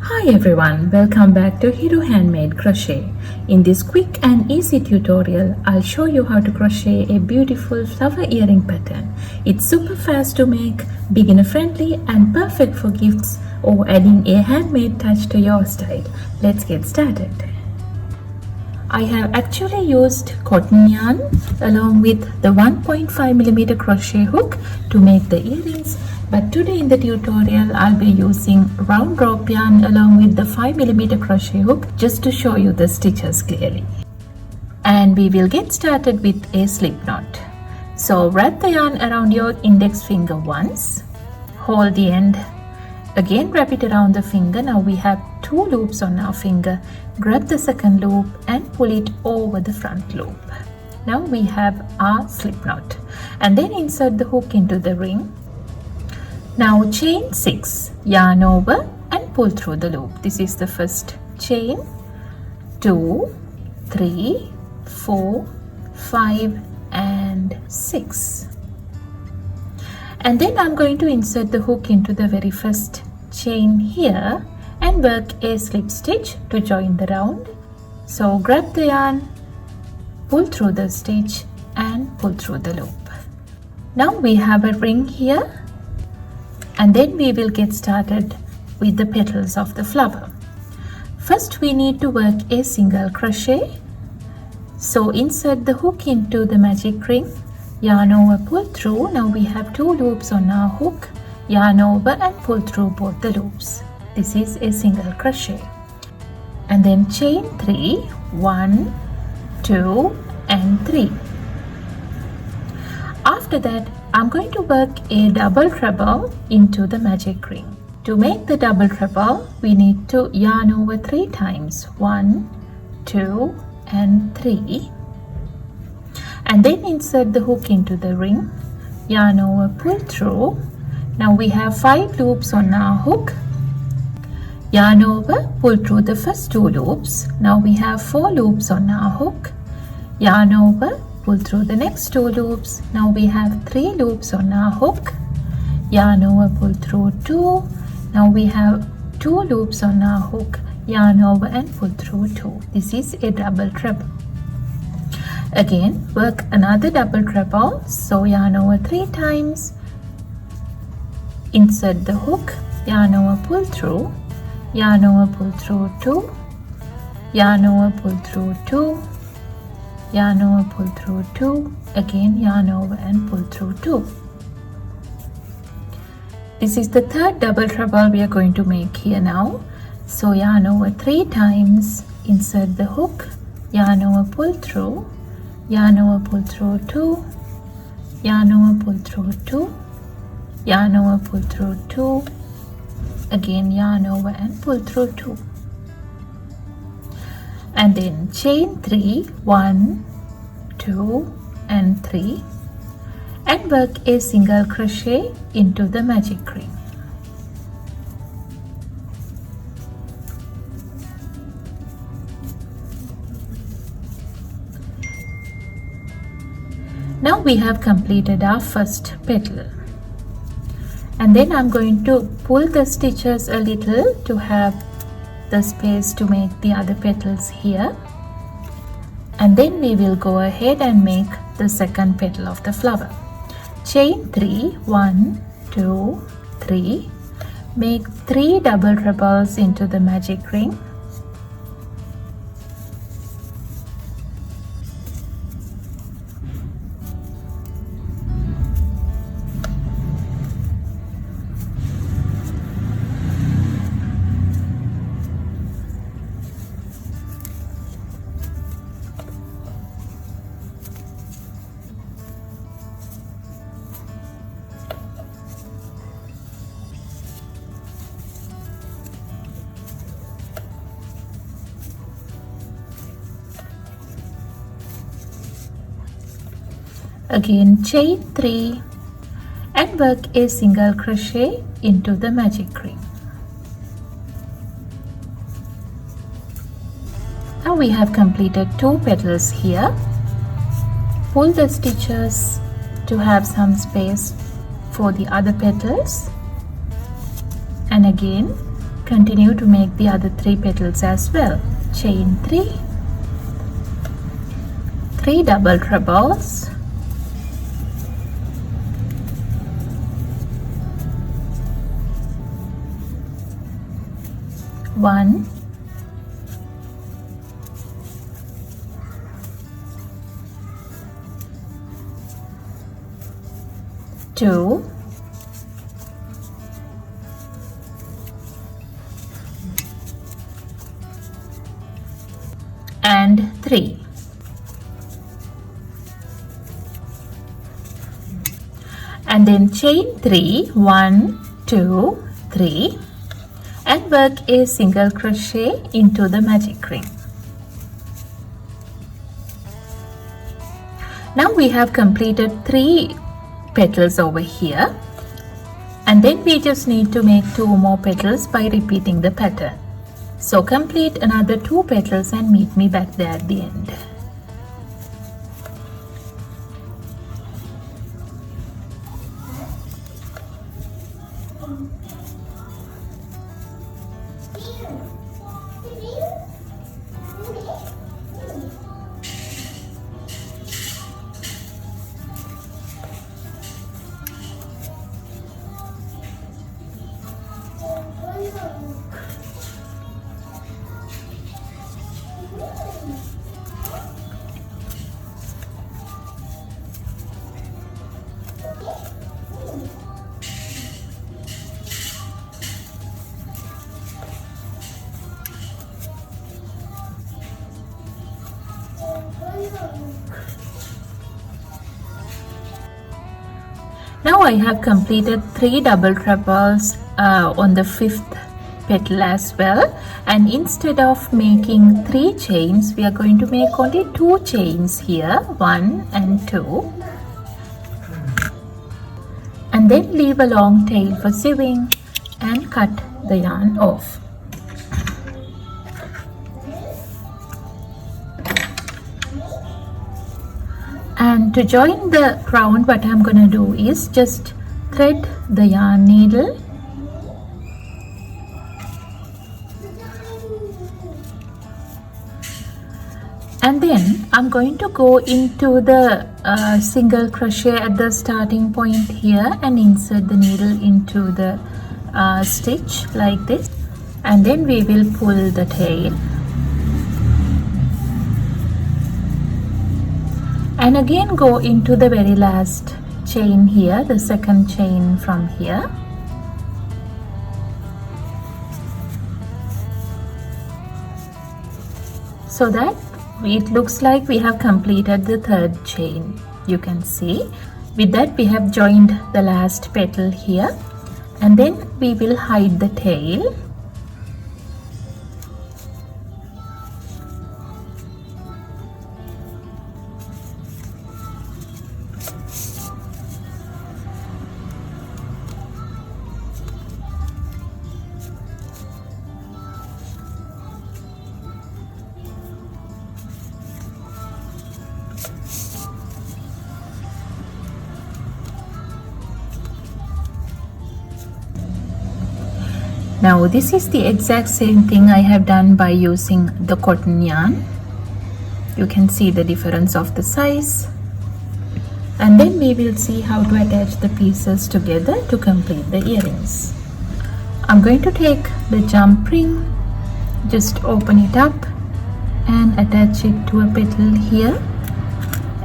Hi everyone, welcome back to Hero Handmade Crochet. In this quick and easy tutorial, I'll show you how to crochet a beautiful flower earring pattern. It's super fast to make, beginner friendly and perfect for gifts or adding a handmade touch to your style. Let's get started. I have actually used cotton yarn along with the 1.5mm crochet hook to make the earrings, but today in the tutorial I'll be using round rope yarn along with the 5mm crochet hook just to show you the stitches clearly. And we will get started with a slip knot. So wrap the yarn around your index finger once, hold the end, again wrap it around the finger. Now we have 2 loops on our finger. Grab the second loop and pull it over the front loop. Now we have our slip knot, and then insert the hook into the ring. Now chain 6, yarn over and pull through the loop. This is the first chain. 2, 3, 4, 5 and 6. And then I'm going to insert the hook into the very first chain here and work a slip stitch to join the round. So grab the yarn, pull through the stitch and pull through the loop. Now we have a ring here, and then we will get started with the petals of the flower. First we need to work a single crochet. So insert the hook into the magic ring, yarn over, pull through. Now we have 2 loops on our hook, yarn over and pull through both the loops. This is a single crochet. And then chain 3, 1, 2 and 3. After that I'm going to work a double treble into the magic ring. To make the double treble we need to yarn over 3 times, 1, 2 and 3, and then insert the hook into the ring, yarn over, pull through. Now we have 5 loops on our hook, yarn over, pull through the first 2 loops. Now we have 4 loops on our hook, yarn over, pull through the next 2 loops. Now we have 3 loops on our hook, yarn over, pull through 2. Now we have 2 loops on our hook, yarn over and pull through 2. This is a double treble. Again work another double treble. So yarn over 3 times, insert the hook, yarn over, pull through, yarn over, pull through 2, yarn over, pull through 2, yarn over, pull through 2, again yarn over and pull through 2. This is the third double treble we are going to make here now. So yarn over 3 times, insert the hook, yarn over, pull through, yarn over, pull through 2, yarn over, pull through 2, yarn over, pull through 2, again yarn over and pull through 2. And then chain 3, 1, 2 and 3, and work a single crochet into the magic ring. Now we have completed our first petal, and then I'm going to pull the stitches a little to have the space to make the other petals here, and then we will go ahead and make the second petal of the flower. Chain 3, 1, 2, 3, make 3 double trebles into the magic ring. Again chain 3 and work a single crochet into the magic ring. Now we have completed 2 petals here. Pull the stitches to have some space for the other petals, and again continue to make the other 3 petals as well. Chain 3, 3 double trebles, 1, 2, 3, and then chain 3, 1, 2, 3, and work a single crochet into the magic ring. Now we have completed 3 petals over here, and then we just need to make 2 more petals by repeating the pattern. So complete another 2 petals and meet me back there at the end. Now I have completed 3 double trebles on the 5th petal as well, and instead of making 3 chains, we are going to make only 2 chains here, 1 and 2, and then leave a long tail for sewing and cut the yarn off. And to join the round, what I'm going to do is just thread the yarn needle and then I'm going to go into the single crochet at the starting point here and insert the needle into the stitch like this, and then we will pull the tail. And again go into the very last chain here, the second chain from here. So that it looks like we have completed the 3rd chain. You can see with that we have joined the last petal here, and then we will hide the tail. Now this is the exact same thing I have done by using the cotton yarn. You can see the difference of the size, and then we will see how to attach the pieces together to complete the earrings. I'm going to take the jump ring, just open it up and attach it to a petal here,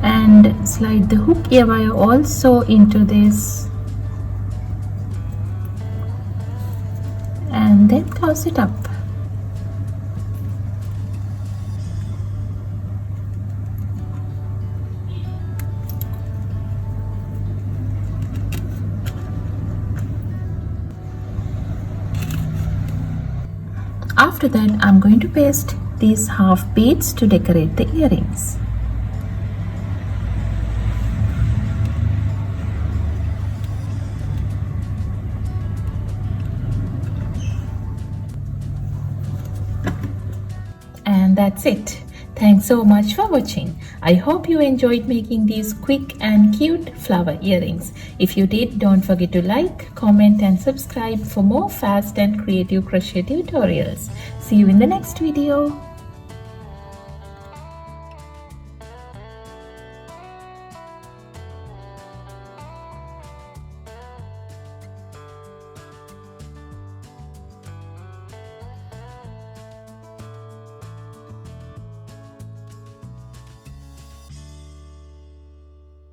and slide the hook ear wire also into this, and then close it up. After that, I'm going to paste these half beads to decorate the earrings. And that's it. Thanks so much for watching. I hope you enjoyed making these quick and cute flower earrings. If you did, don't forget to like, comment and subscribe for more fast and creative crochet tutorials. See you in the next video.